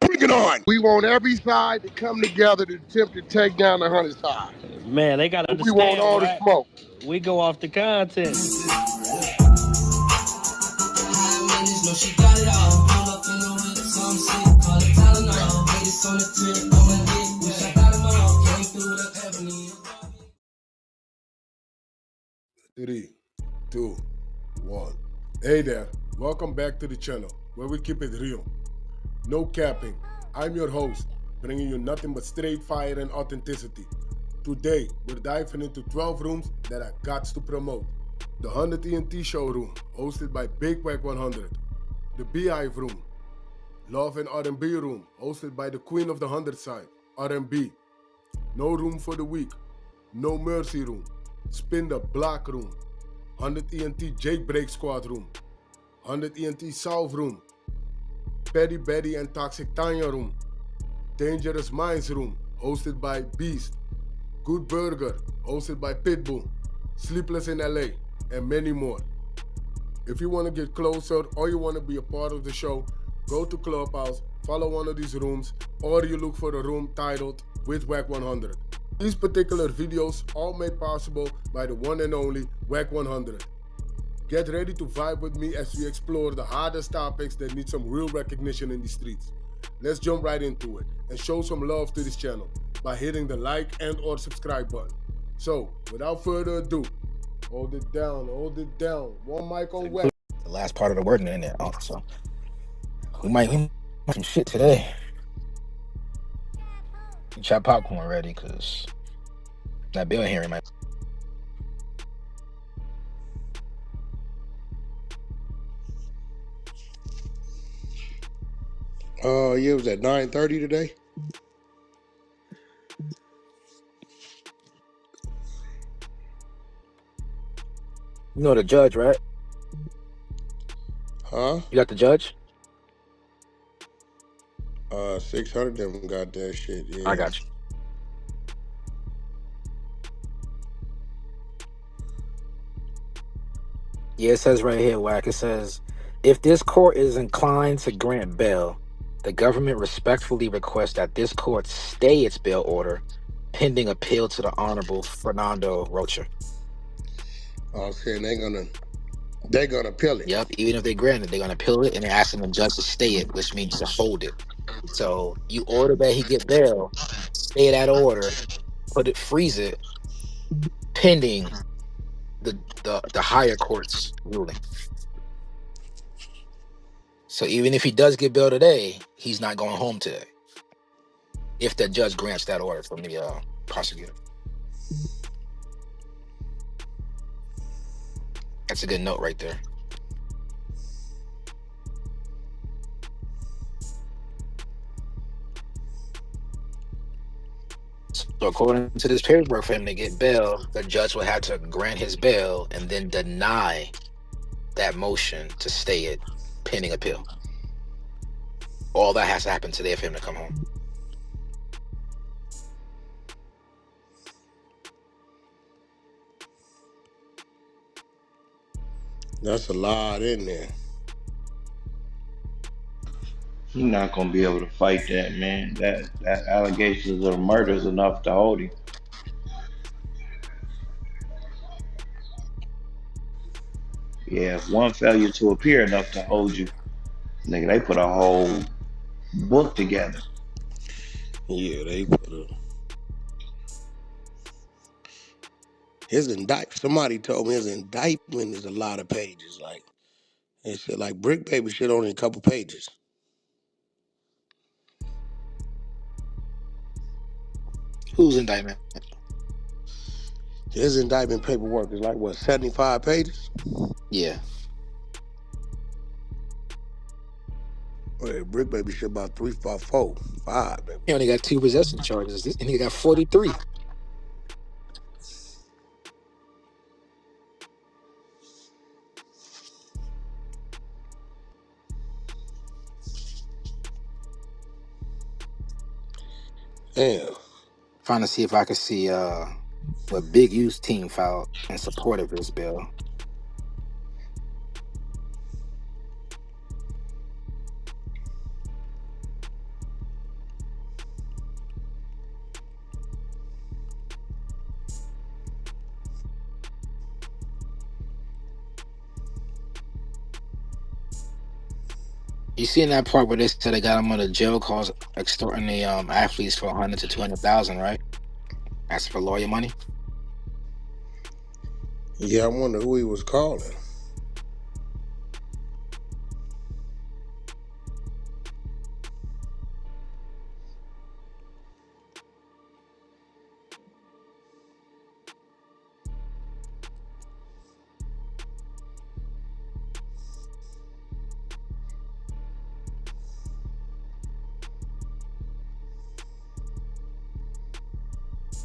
Bring it on. We want every side to come together to attempt to take down the 100 side. Man, they gotta understand. We want all the smoke. We go off the content. Three, two, one. Hey there, welcome back to the channel where we keep it real. No capping. I'm your host, bringing you nothing but straight fire and authenticity. Today, we're diving into 12 rooms that I got to promote. The 100 ENT showroom, hosted by Big Wack100. The Beehive room. Love and R&B room, hosted by the Queen of the 100 side, R&B. No room for the weak. No mercy room. Spin the block room. 100 ENT Jailbreak Squad room. 100 ENT South room. Petty Betty and Toxic Tanya room. Dangerous Minds room, hosted by Beast. Good Burger, hosted by Pitbull. Sleepless in LA, and many more. If you want to get closer or you want to be a part of the show, go to Clubhouse, follow one of these rooms, or you look for a room titled with Wack100. These particular videos all made possible by the one and only Wack100. Get ready to vibe with me as we explore the hardest topics that need some real recognition in the streets. Let's jump right into it and show some love to this channel by hitting the like and or subscribe button. So, without further ado, hold it down. One mic on Wack. The last part of the word in there also. We might some shit today. Chop popcorn ready, cause that bill hearing might. Yeah, it was at 9:30 today. You know the judge, right? Huh? You got the judge? 600 of them got that shit, yeah. I got you. Yeah, it says right here, Wack. It says, if this court is inclined to grant bail, the government respectfully requests that this court stay its bail order pending appeal to the Honorable Fernando Rocha. I was saying they're gonna appeal it. Yep, even if they grant it, they're gonna appeal it, and they're asking the judge to stay it, which means to hold it. So you order that he get bail, stay that order, freeze it, pending the higher court's ruling. So even if he does get bail today, he's not going home today, if the judge grants that order from the prosecutor. That's a good note right there. So according to this paperwork, for him to get bail, the judge will have to grant his bail and then deny that motion to stay it pending appeal. All that has to happen today for him to come home. That's a lot in there. You're not gonna be able to fight that, man. That allegations of murder is enough to hold him. Yeah, if one failure to appear enough to hold you, nigga, they put a whole book together. Yeah, they put his indictment. Somebody told me his indictment is a lot of pages. Like they said, like Brick Baby shit only a couple pages. Whose indictment? His indictment paperwork is like what, 75 pages? Yeah. Well, Brick Baby shit about 3, 4, 5, baby. He only got 2 possession charges. This nigga got 43. Damn. Trying to see if I could see what Big U's team filed in support of this bill. You see in that part where they said they got him on a jail calls extorting the athletes for 100 to 200,000, right? Asking for lawyer money. Yeah, I wonder who he was calling.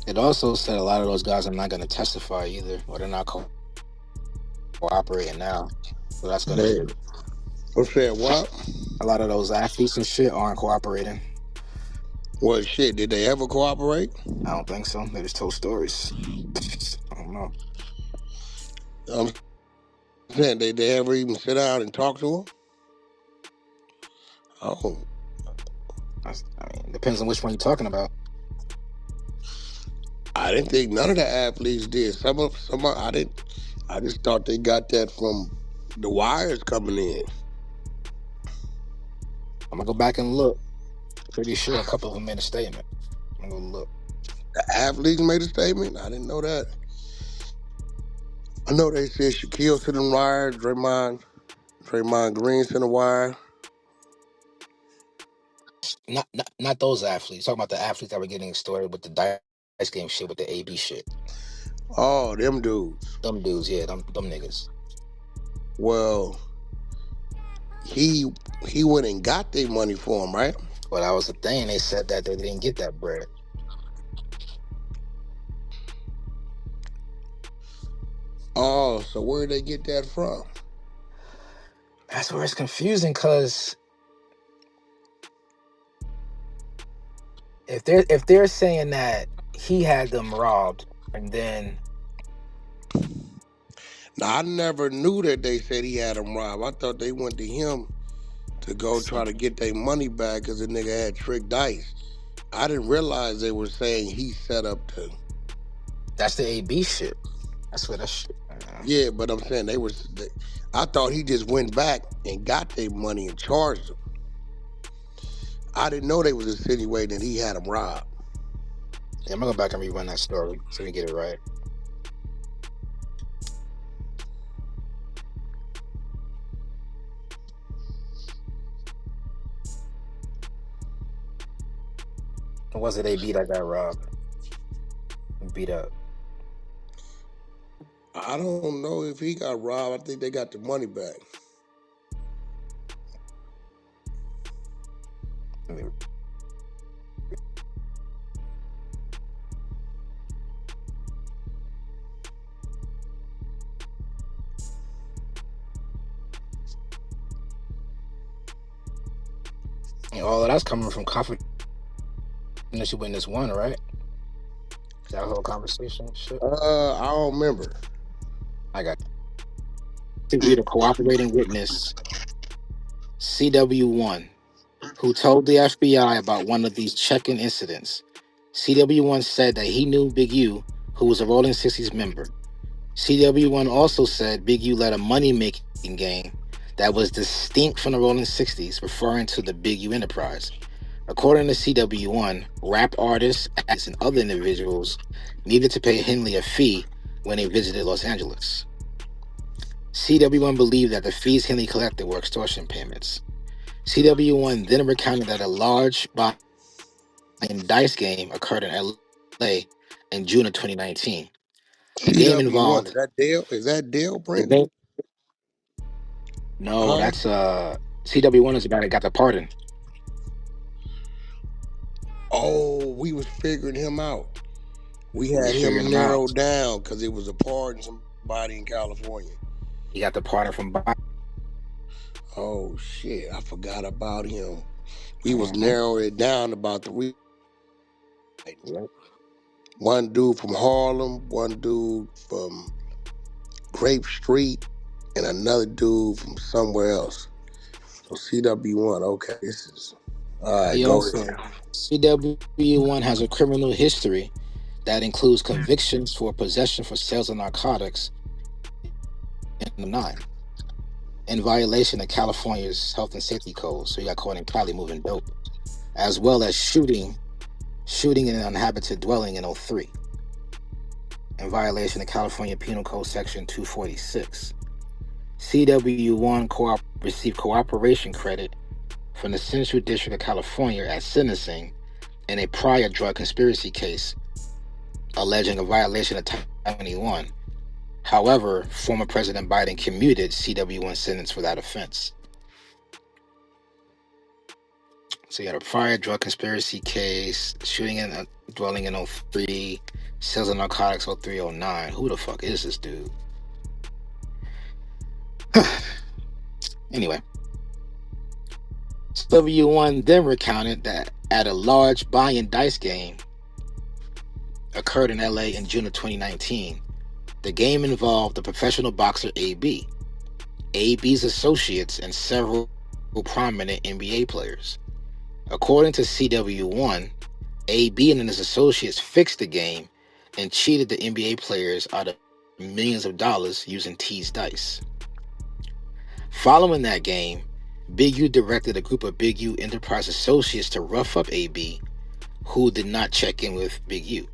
It also said a lot of those guys are not going to testify either, or they're not cooperating now. So that's going to Hey, be what's that? What? a lot of those athletes and shit aren't cooperating. Well, shit, did they ever cooperate? I don't think so. They just told stories. I don't know. I'm saying they ever even sit down and talk to him? Oh, Depends on which one you're talking about. I didn't think none of the athletes did. I didn't. I just thought they got that from the wires coming in. I'm gonna go back and look. Pretty sure a couple of them made a statement. I'm gonna look. The athletes made a statement. I didn't know that. I know they said Shaquille sent the wire, Draymond Green sent the wire. Not those athletes. Talking about the athletes that were getting extorted with the dice game shit, with the AB shit. Oh, them dudes. Them dudes, yeah, them niggas. Well, he went and got their money for him, right? Well, that was the thing. They said that they didn't get that bread. Oh, so where'd they get that from? That's where it's confusing, because if they're saying that he had them robbed, and then Now, I never knew that they said he had him robbed. I thought they went to him to go try to get their money back because the nigga had tricked dice. I didn't realize they were saying he set up to. that's the AB shit. That's where that shit. Yeah, but I'm saying I thought he just went back and got their money and charged them. I didn't know they was insinuating that he had him robbed. Yeah, I'm gonna go back and rerun that story so we get it right. Or was it AB that got robbed and beat up? I don't know if he got robbed. I think they got the money back. And all of that's coming from confidential witness one, right? That whole conversation shit. I don't remember. I got to be the cooperating witness, CW1, who told the FBI about one of these check-in incidents. CW1 said that he knew Big U, who was a Rolling 60s member. CW1 also said Big U led a money-making game that was distinct from the Rolling 60s, referring to the Big U enterprise. According to CW1, rap artists, acts, and other individuals needed to pay Henley a fee when they visited Los Angeles. CW1 believed that the fees Henley collected were extortion payments. CW1 then recounted that a large buy in dice game occurred in LA in June of 2019. The game CW1, involved is that Dale the Prince? game. No, Huh? that's CW1 is the guy that got the pardon. Oh, we was figuring him out. We We was had figuring him him out. narrowed down because it was a pardon somebody in California. He got the pardon from Biden. Oh shit, I forgot about him. We was narrowing it down about the Yep. one dude from Harlem, one dude from Grape Street, and another dude from somewhere else. So CW1, okay, this is all right. He Go ahead. also CW1 has a criminal history that includes convictions for possession for sales of narcotics in the 9. in violation of California's health and safety code. So he got caught in Cali moving dope, as well as shooting in an uninhabited dwelling in 03, in violation of California Penal Code Section 246. CW1 received cooperation credit from the Central District of California at sentencing in a prior drug conspiracy case alleging a violation of Title 21. However, former President Biden commuted CW1 sentence for that offense. So you got a prior drug conspiracy case, shooting in a dwelling in 03, sales of narcotics 0309. Who the fuck is this dude? Anyway, CW1 then recounted that at a large buy-in dice game occurred in LA in June of 2019. The game involved the professional boxer AB, AB's associates, and several prominent NBA players. According to CW1, AB and his associates fixed the game and cheated the NBA players out of millions of dollars using teased dice. Following that game, Big U directed a group of Big U Enterprise associates to rough up AB, who did not check in with Big U,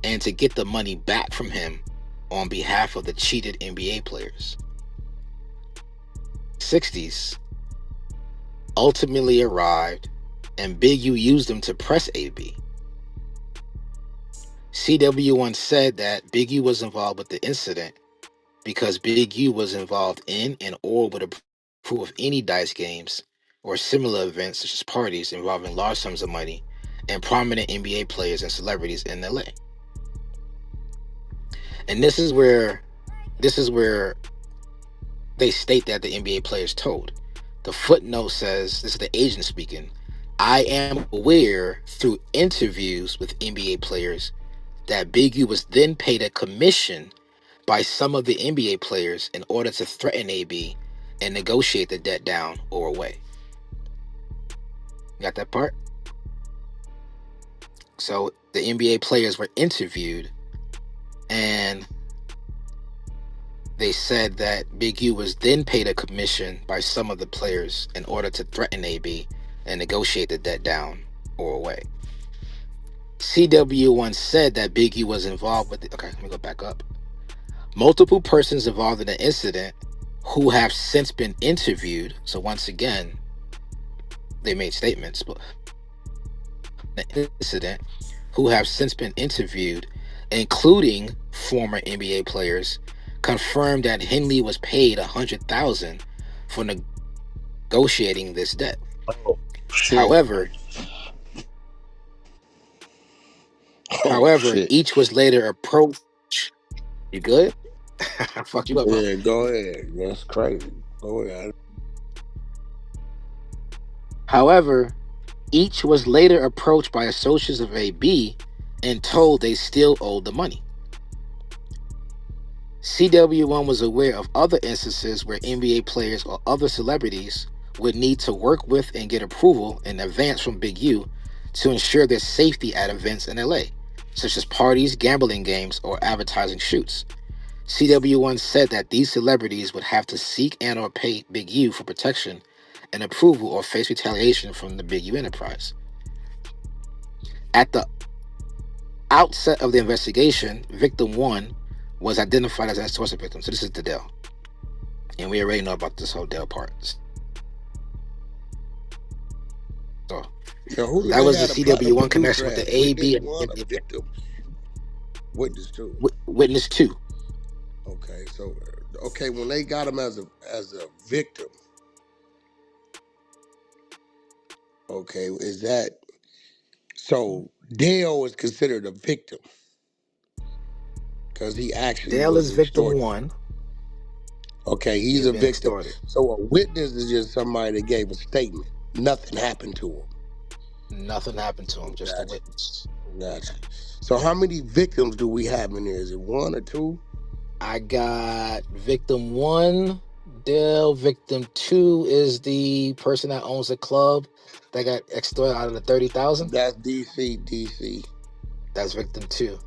and to get the money back from him on behalf of the cheated NBA players. 60s ultimately arrived, and Big U used them to press AB. CW1 said that Big U was involved with the incident because Big U was involved in and or would approve of any dice games or similar events such as parties involving large sums of money and prominent NBA players and celebrities in LA. And this is where they state that the NBA players told. The footnote says, this is the agent speaking, I am aware through interviews with NBA players that Big U was then paid a commission by some of the NBA players in order to threaten AB and negotiate the debt down or away. Got that part? So the NBA players were interviewed, and they said that Big U was then paid a commission by some of the players in order to threaten AB and negotiate the debt down or away. CW1 said that Big U was involved with okay, let me go back up. Multiple persons involved in the incident who have since been interviewed. So once again, they made statements, but the incident who have since been interviewed, including former NBA players, confirmed that Henley was paid $100,000 for negotiating this debt. Oh, shit. However, Shit. each was later approached. You good? Fuck you up, bro. Yeah, go ahead. That's crazy. Go ahead. However, each was later approached by associates of AB and told they still owed the money. CW1 was aware of other instances where NBA players or other celebrities would need to work with and get approval in advance from Big U to ensure their safety at events in LA, such as parties, gambling games, or advertising shoots. CW1 said that these celebrities would have to seek and or pay Big U for protection and approval or face retaliation from the Big U enterprise. At the outset of the investigation, victim 1 was identified as an extortion victim. So this is the Dell. And we already know about this whole Dell part. So that was the CW1 connection with the AB and a victim. Witness 2. Witness 2. Okay, so when they got him as a victim, okay, is that so? Dale is considered a victim because he actually Dale was is victim extorted. 1. Okay, he's a victim. Extorted. So a witness is just somebody that gave a statement. Nothing happened to him. Nothing happened to him, just a witness. Gotcha. So how many victims do we have in there? Is it 1 or 2? I got victim 1, Dale. Victim 2 is the person that owns the club that got extorted out of the $30,000. That's DC. That's victim 2.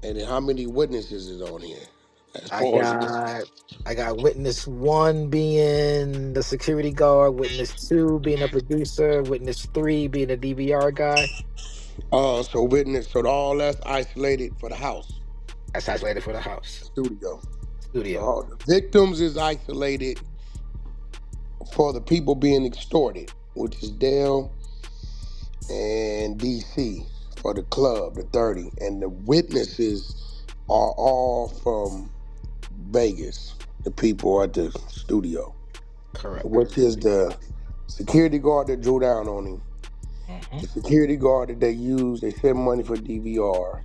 And then how many witnesses is on here? as I far as this. got I got witness one being the security guard, witness two being a producer, witness three being a DVR guy. So witness, so all that's isolated for the house, That's isolated for the house. studio. So Studio. all the victims is isolated for the people being extorted, which is Dale and DC for the club, the 30. And the witnesses are all from Vegas, the people at the studio, Correct. which is the security guard that drew down on him, Hmm. the security guard that they used, they sent money for DVR,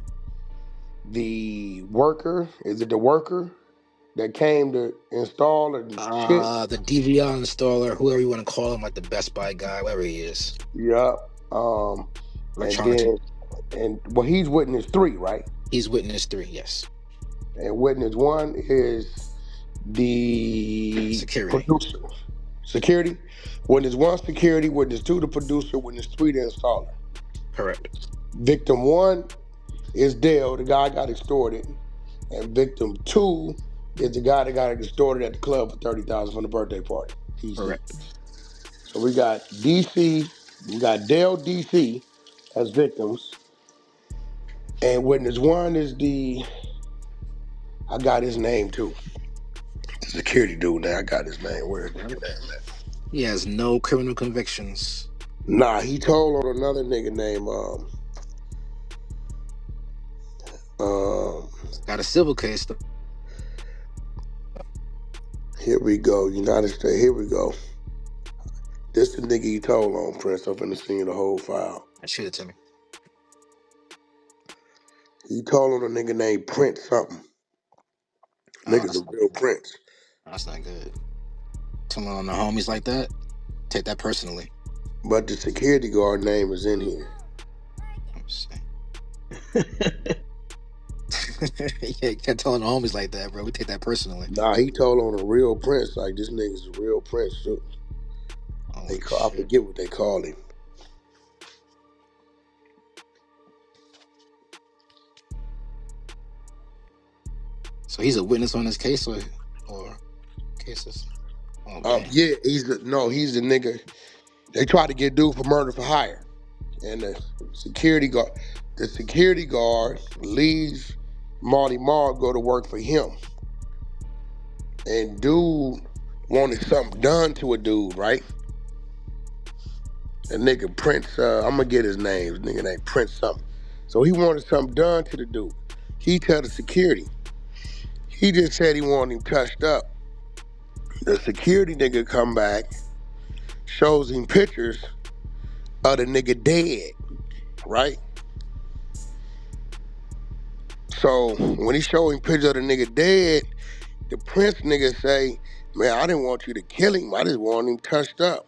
the worker, is it the worker that came to install and shit? The DVR installer, whoever you want to call him, like the Best Buy guy, whatever he is. Yeah. And Electronics. then, and well, he's witness 3, right? He's witness three, yes. And witness 1 is the Security. producer. Security. Witness 1, security. Witness 2, the producer. Witness 3, the installer. Correct. Victim 1 is Dale, the guy got extorted. And victim 2 is the guy that got extorted at the club for $30,000 from the birthday party. DC. Correct. So we got DC, we got Dale DC as victims. And witness 1 is I got his name too. The security dude now, I got his name. Where's his name at? He has no criminal convictions. Nah, he told on another nigga named um Got a civil case. here we go, United States, here we go. This the nigga he told on, Prince. I'm finna send you the whole file. Shoot it to me. He told on a nigga named Prince something. Oh, Nigga's a real Prince. that's not good. Telling on the homies like that, take that personally. But the security guard name is in here. Let me see. Yeah, you can't tell on the homies like that, bro. We take that personally. Nah, he told on a real Prince. Like, this nigga's a real Prince too. Holy I shit. forget what they call him. So he's a witness on this case or cases? Oh man. Yeah, he's the nigga. They tried to get dude for murder for hire. And the security guard leaves Marty Marr go to work for him. And dude wanted something done to a dude, right? The nigga Prince, I'm gonna get his name. His nigga named Prince something. So he wanted something done to the dude. He tell the security. He just said he wanted him touched up. The security nigga come back, shows him pictures of the nigga dead, right? So when he showed him pictures of the nigga dead, the Prince nigga say, man, I didn't want you to kill him. I just want him touched up.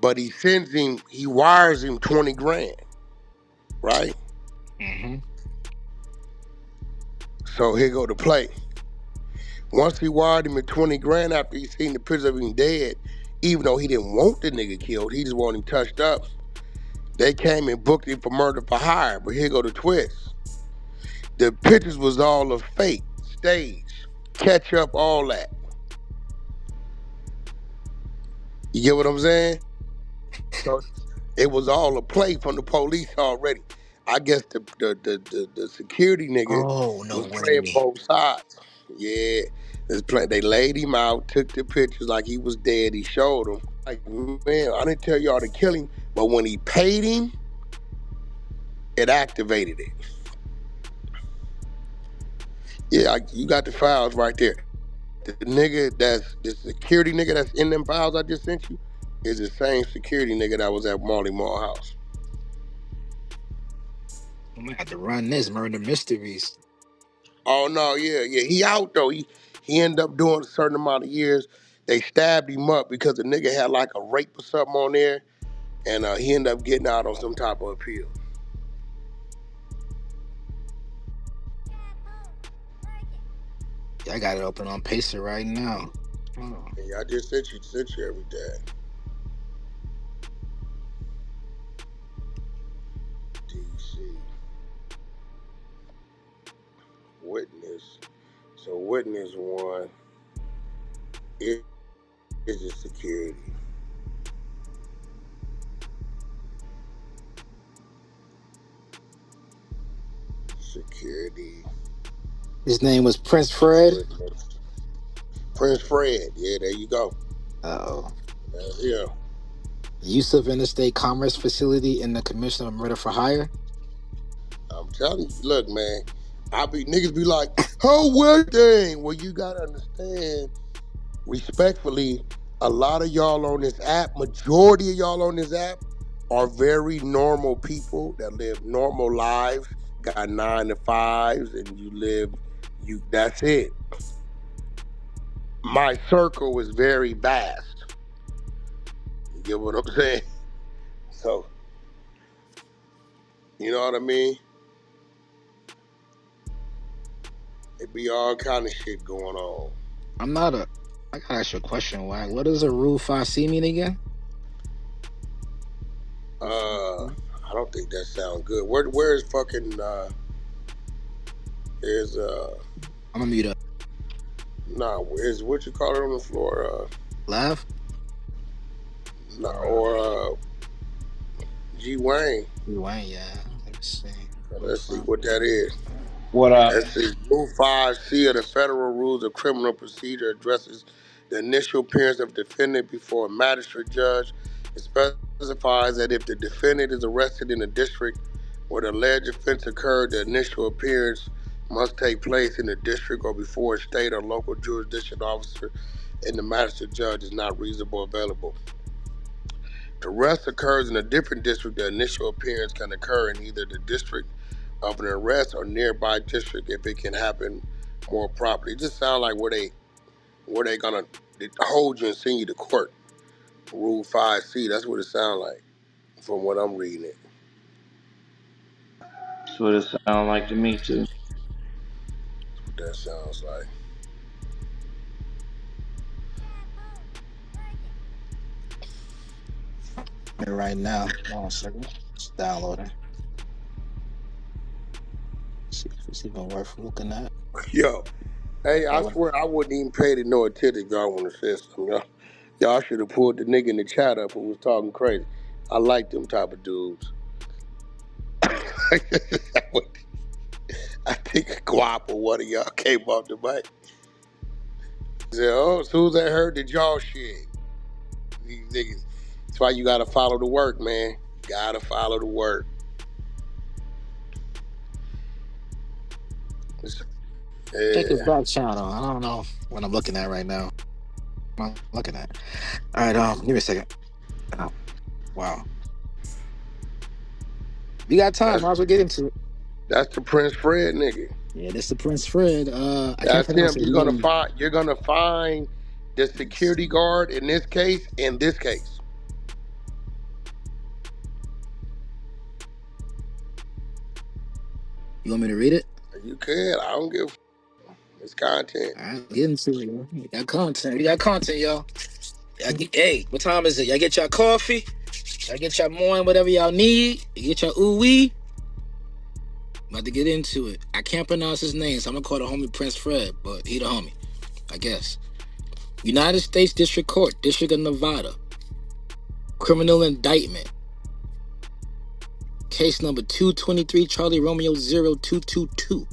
But he wires him 20 grand, right? Mm-hmm. So here go the play. Once he wired him at 20 grand after he seen the pictures of him dead, even though he didn't want the nigga killed, he just wanted him touched up. They came and booked him for murder for hire, but here go the twist. The pictures was all a fake, stage, catch up, all that. You get what I'm saying? So it was all a play from the police already. I guess the security nigga Oh no was playing way. both sides. Yeah, they laid him out, took the pictures like he was dead. He showed them. Like, man, I didn't tell y'all to kill him, but when he paid him, it activated it. Yeah, you got the files right there. The security nigga that's in them files I just sent you is the same security nigga that was at Marley Mall house. I'm gonna have to run this murder mysteries. Oh no, yeah, he out though. He ended up doing a certain amount of years. They stabbed him up because the nigga had like a rape or something on there, and he ended up getting out on some type of appeal. Yeah, I got it open on Pacer right now. Oh. Yeah, I just sent you everything. DC witness So witness one is a security. Security. His name was Prince Fred. Witness. Prince Fred. Yeah, there you go. Uh-oh. Yeah. Use of interstate commerce facility in the commission of murder for hire. I'm telling you, look, man. Niggas be like, oh, well, dang. Well, you gotta understand, respectfully, a lot of y'all on this app, majority of y'all on this app, are very normal people that live normal lives, got 9 to 5s, and that's it. My circle is very vast. You get what I'm saying? So, you know what I mean? It be all kind of shit going on. I gotta ask you a question, Wack. What does a Rule 5C mean again? I don't think that sounds good. Where's fucking is I'm gonna mute up. where's what you call it on the floor? Laugh? Or G Wayne. Rewind, yeah. Let's see. Rule Let's see 5. what that is. What up? Let's see. Rule 5C of the Federal Rules of Criminal Procedure addresses the initial appearance of defendant before a magistrate judge. It specifies that if the defendant is arrested in a district where the alleged offense occurred, the initial appearance must take place in the district or before a state or local jurisdiction officer and the magistrate judge is not reasonable available. If the arrest occurs in a different district, the initial appearance can occur in either the district of an arrest or nearby district if it can happen more properly. It just sounds like where they gonna hold you and send you to court. Rule 5C, that's what it sounds like from what I'm reading it. That's what it sounds like to me too. That's what that sounds like. Right now. Hold on a second. It's downloading. See if it's even worth looking at. Yo, hey, I Oh, swear I wouldn't even pay it no attention if y'all want to say something. Y'all should have pulled the nigga in the chat up who was talking crazy. I like them type of dudes. I think Guap or one of y'all came off the mic. Said, oh, as soon as I heard the jaw shit, these niggas. That's why you gotta follow the work, man. Gotta follow the work. check his Yeah. back channel. I don't know what I'm looking at right now. I'm looking at. All right, give me a second. Oh, wow. We got time. Might as well get into it. That's the Prince Fred nigga. Yeah, this is the Prince Fred. I can't That's pronounce him. his name. You're gonna find the security guard in this case. You want me to read it? You can. I don't give. It's content. All right, get into it. Yo. We got content. We got content, y'all. Hey, what time is it? Y'all get y'all coffee. Y'all get y'all morning, whatever y'all need. You get y'all ooh-wee. About to get into it. I can't pronounce his name, so I'm gonna call the homie Prince Fred, but he the homie, I guess. United States District Court, District of Nevada. Criminal indictment. Case number 223, Charlie Romeo 0222.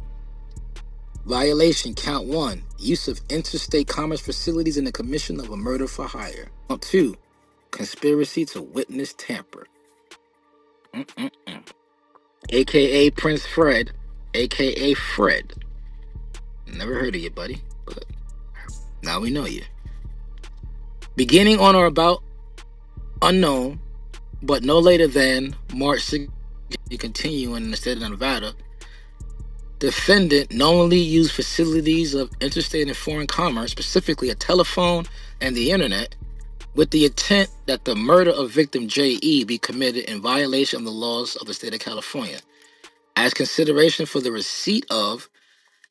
Violation, count 1. Use of interstate commerce facilities in the commission of a murder for hire. Count 2. Conspiracy to witness tamper. AKA Prince Fred, AKA Fred. Never heard of you, buddy, but now we know you. Beginning on or about unknown, but no later than March 6th, continuing in the state of Nevada, defendant knowingly used facilities of interstate and foreign commerce, specifically a telephone and the internet, with the intent that the murder of victim J.E. be committed in violation of the laws of the state of California. As consideration for the receipt of,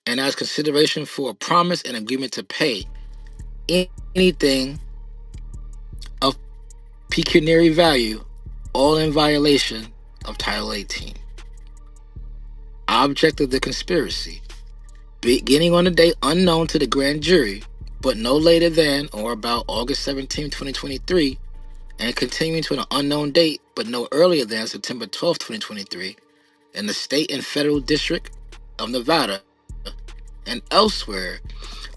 and as consideration for a promise and agreement to pay anything of pecuniary value, all in violation of Title 18. Object of the conspiracy, beginning on a date unknown to the grand jury, but no later than or about August 17, 2023, and continuing to an unknown date, but no earlier than September 12, 2023, in the state and federal district of Nevada and elsewhere,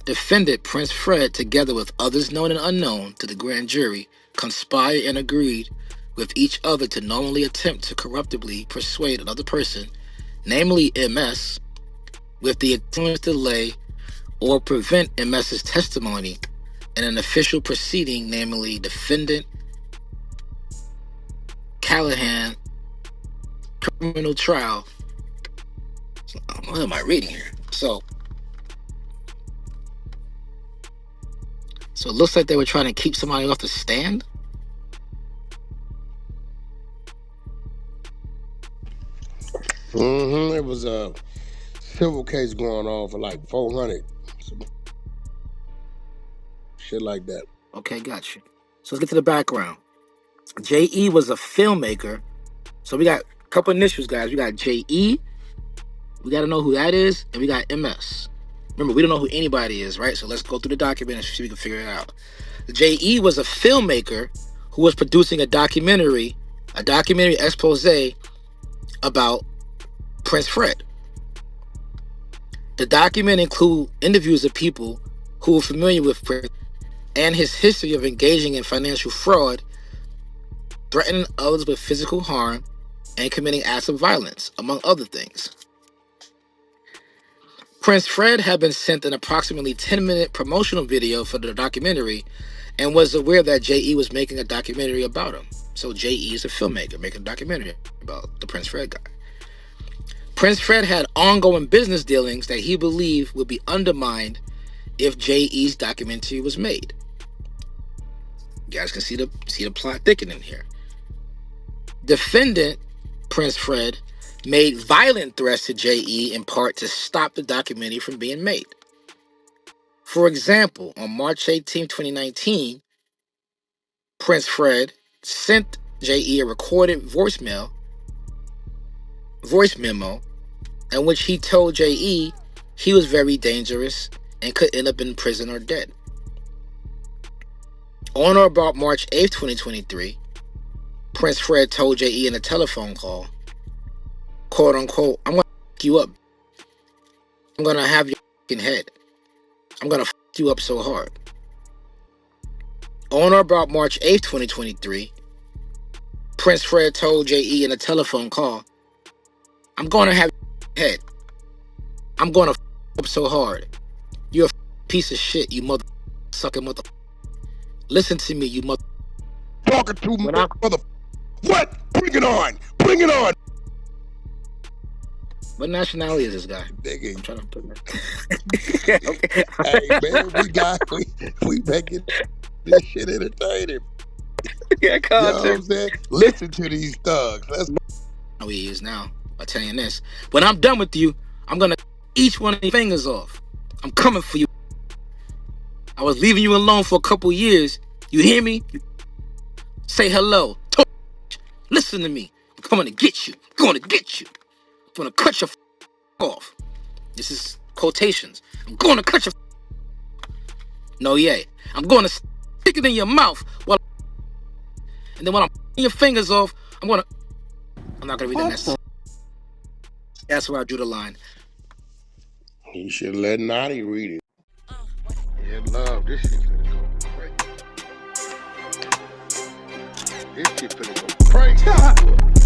defendant Prince Fred, together with others known and unknown to the grand jury, conspired and agreed with each other to knowingly attempt to corruptibly persuade another person, namely MS, with the intent to delay or prevent MS's testimony in an official proceeding, namely defendant Callahan criminal trial. What am I reading here? So it looks like they were trying to keep somebody off the stand. It was a civil case going on for like 400, shit like that. Okay, got you. So let's get to the background. J.E. was a filmmaker. So we got a couple initials, guys. We got J.E. We got to know who that is. And we got MS. Remember, we don't know who anybody is, right? So let's go through the document and see if we can figure it out. J.E. was a filmmaker who was producing a documentary expose about Prince Fred. The document includes interviews of people who were familiar with Prince and his history of engaging in financial fraud, threatening others with physical harm, and committing acts of violence, among other things. Prince Fred had been sent an approximately 10-minute promotional video for the documentary and was aware that J.E. was making a documentary about him. So J.E. is a filmmaker making a documentary about the Prince Fred guy. Prince Fred had ongoing business dealings that he believed would be undermined if J.E.'s documentary was made. You guys can see the plot thickening here. Defendant Prince Fred made violent threats to J.E. in part to stop the documentary from being made. For example, on March 18, 2019, Prince Fred sent J.E. a recorded voice memo in which he told J.E. he was very dangerous and could end up in prison or dead. On or about March 8, 2023, Prince Fred told J.E. in a telephone call, quote unquote, "I'm going to fuck you up. I'm going to have your fucking head. I'm going to fuck you up so hard." On or about March 8, 2023, Prince Fred told J.E. in a telephone call, "I'm going to have your head. I'm going to fuck you up so hard. You're a piece of shit, you mother sucking mother. Listen to me, you mother." Talking to me, mother. What? Bring it on. Bring it on. What nationality is this guy? Nigga. I'm trying to put that. Okay. Hey man, we making this shit entertaining. Yeah, You know what I'm saying? Listen to these thugs. Let's How he is now by telling you this. When I'm done with you, I'm gonna each one of your fingers off. I'm coming for you. I was leaving you alone for a couple years. You hear me? Say hello. Listen to me. I'm coming to get you. I'm going to get you. I'm going to cut your off. This is quotations. I'm going to cut your no, yeah. I'm going to stick it in your mouth and then when I'm putting your fingers off, I'm not going to read the next. That's where I drew the line. You should let Naughty read it. Yeah, love. This shit finna go crazy. This shit finna go crazy.